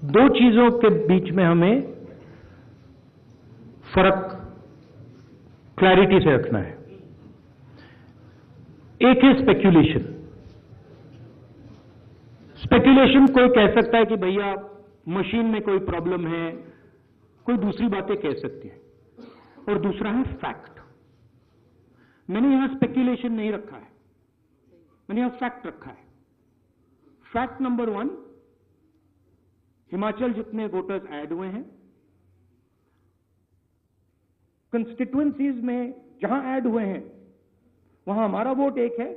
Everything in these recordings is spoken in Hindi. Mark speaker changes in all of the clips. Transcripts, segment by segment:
Speaker 1: दो चीजों के बीच में हमें फर्क क्लैरिटी से रखना है। एक है स्पेक्यूलेशन। स्पेक्यूलेशन कोई कह सकता है कि भैया मशीन में कोई प्रॉब्लम है, कोई दूसरी बातें कह सकती है, और दूसरा है फैक्ट। मैंने यहां स्पेक्यूलेशन नहीं रखा है, मैंने यहां फैक्ट रखा है। फैक्ट नंबर 1, हिमाचल जितने वोटर्स ऐड हुए हैं, कंस्टिट्यूएंसीज में जहां ऐड हुए हैं वहां हमारा वोट एक है,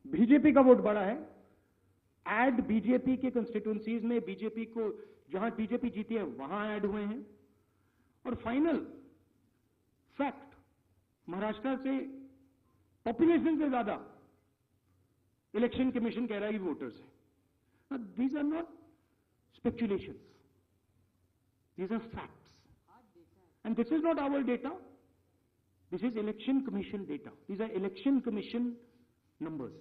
Speaker 1: बीजेपी का वोट बड़ा है। ऐड बीजेपी के कंस्टिट्यूएंसीज में बीजेपी को जहां बीजेपी जीती है वहां ऐड हुए हैं। और फाइनल फैक्ट, महाराष्ट्र से पॉपुलेशन से ज्यादा इलेक्शन कमीशन कह रहा है वोटर्स है। These are not speculations, these are facts, and this is not our data, this is election commission data, these are election commission numbers.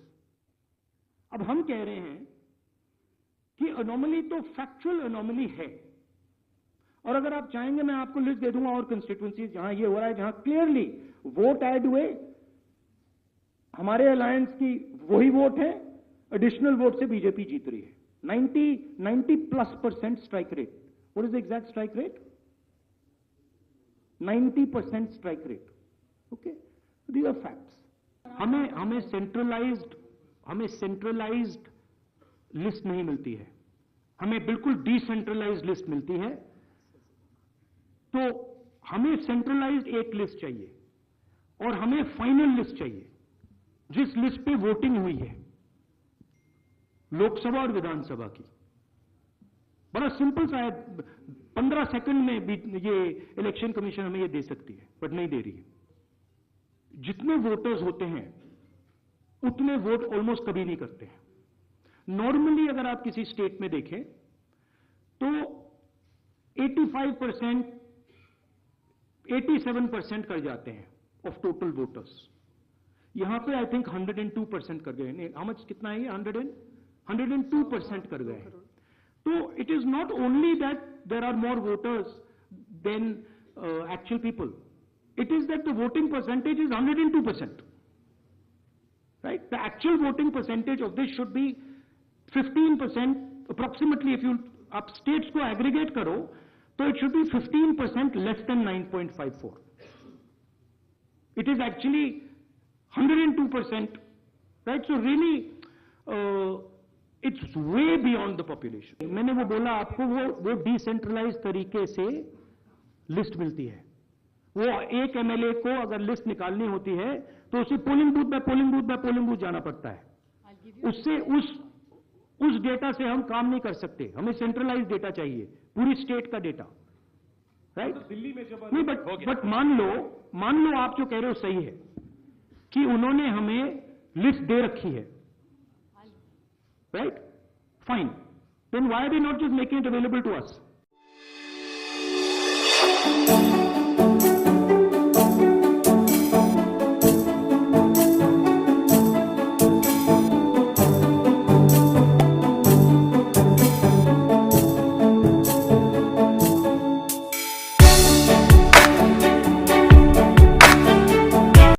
Speaker 1: अब हम कह रहे हैं कि अनोमली तो फैक्चुअल अनोमली है, और अगर आप चाहेंगे मैं आपको लिस्ट दे दूंगा और कंस्टिट्यूएंसीज जहां ये हो रहा है, जहां क्लियरली वोट ऐड हुए, हमारे अलायंस की वही वोट है, एडिशनल वोट से बीजेपी जीत रही है। 90+% strike rate. What is the exact strike rate? 90% strike rate. Okay, these are facts. हमें सेंट्रलाइज्ड लिस्ट नहीं मिलती है, हमें बिल्कुल डिसेंट्रलाइज्ड लिस्ट मिलती है। तो हमें सेंट्रलाइज्ड एक लिस्ट चाहिए और हमें फाइनल लिस्ट चाहिए, जिस लिस्ट पे वोटिंग हुई है लोकसभा और विधानसभा की। बड़ा सिंपल सा है, 15 सेकंड में भी ये इलेक्शन कमीशन हमें ये दे सकती है, बट नहीं दे रही है। जितने वोटर्स होते हैं उतने वोट ऑलमोस्ट कभी नहीं करते हैं। नॉर्मली अगर आप किसी स्टेट में देखें तो 85%, 87% कर जाते हैं ऑफ टोटल वोटर्स। यहां पे आई थिंक 102% कर गए। हाउ मच, कितना है ये? 102% कर गए। तो it is not only that there are more voters than actual people, it is that the voting percentage is 102%, right? The actual voting percentage of this should be 15% approximately. If you आप स्टेट्स को एग्रीगेट करो तो it should be 15% less than 9.54. It is actually 102%, right? So really it's way beyond the population. मैंने वो बोला आपको, वो डिसेंट्रलाइज तरीके से लिस्ट मिलती है। वो एक एमएलए को अगर लिस्ट निकालनी होती है तो उसे polling booth by polling booth जाना पड़ता है। उससे उस डेटा से हम काम नहीं कर सकते, हमें सेंट्रलाइज डेटा चाहिए, पूरी स्टेट का डेटा, राइट? दिल्ली में जब नहीं, बट मान लो आप जो कह रहे हो सही है कि उन्होंने हमें लिस्ट दे रखी है, right? Fine. Then why are they not just making it available to us?